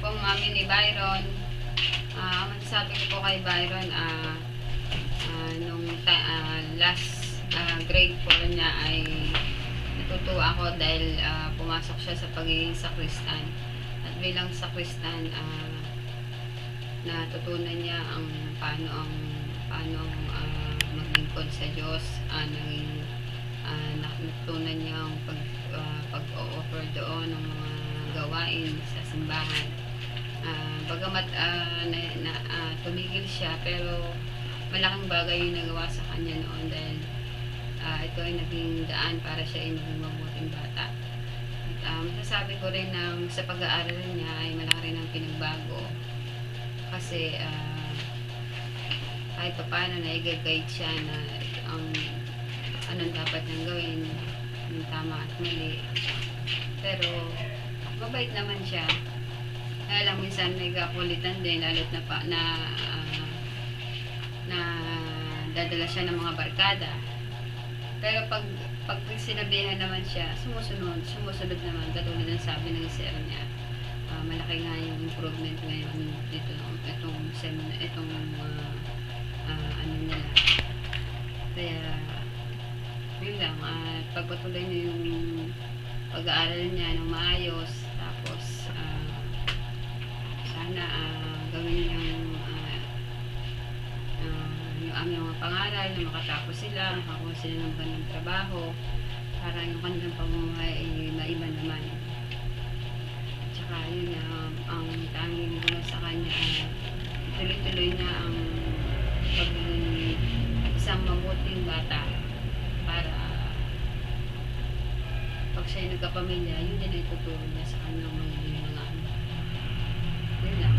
pong mami ni Byron. Sabi ko po kay Byron, nung last grade 4 niya ay natutuwa ako dahil pumasok siya sa pagiging sakristan. At bilang sakristan, natutunan niya ang paano maglingkod sa Diyos. Natutunan niya ang pag-o-offer doon ng mga gawain sa simbahan. Bagamat tumigil siya, pero malaking bagay yung nagawa sa kanya noon dahil ito ay naging daan para siya ay naging mabuting bata. At masasabi ko rin na sa pag-aaral niya ay malaki rin ang pinagbago kasi kahit pa paano na-guide siya na anong dapat niyang gawin, yung tama at mali. Pero mabait naman siya. Kaya lang minsan may kakulitan din, lalo't na dadala siya ng mga barkada. Pero pag sinabihan naman siya, sumusunod naman, katulad ng sabi ng sir niya. Malaki nga yung improvement ngayon dito, itong ano nila. Kaya yun lang, pagpatuloy na yung pag-aaral niya ng maayos, tapos sana gawin yung aming mga pangaral na makatapos sila, makakuha sila ng ganang trabaho para yung kanilang pamumuhay ay maiba naman. Tsaka yun ang tanging ko sa kanya, tuloy-tuloy na ang pagiging isang mabuting bata para pag siya nagkapamilya, yun din ay tuturo niya sa kanyang mga anak. Yun lang.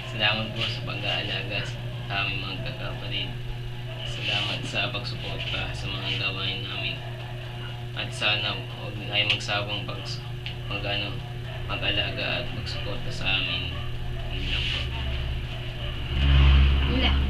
Salamat po sa pag-aalaga sa aming mga kakapatid. Salamat sa pagsuporta sa mga gawain namin. At sana huwag kayo magsawang mag-alaga at magsuporta sa amin. Yun lang po. Yun lang.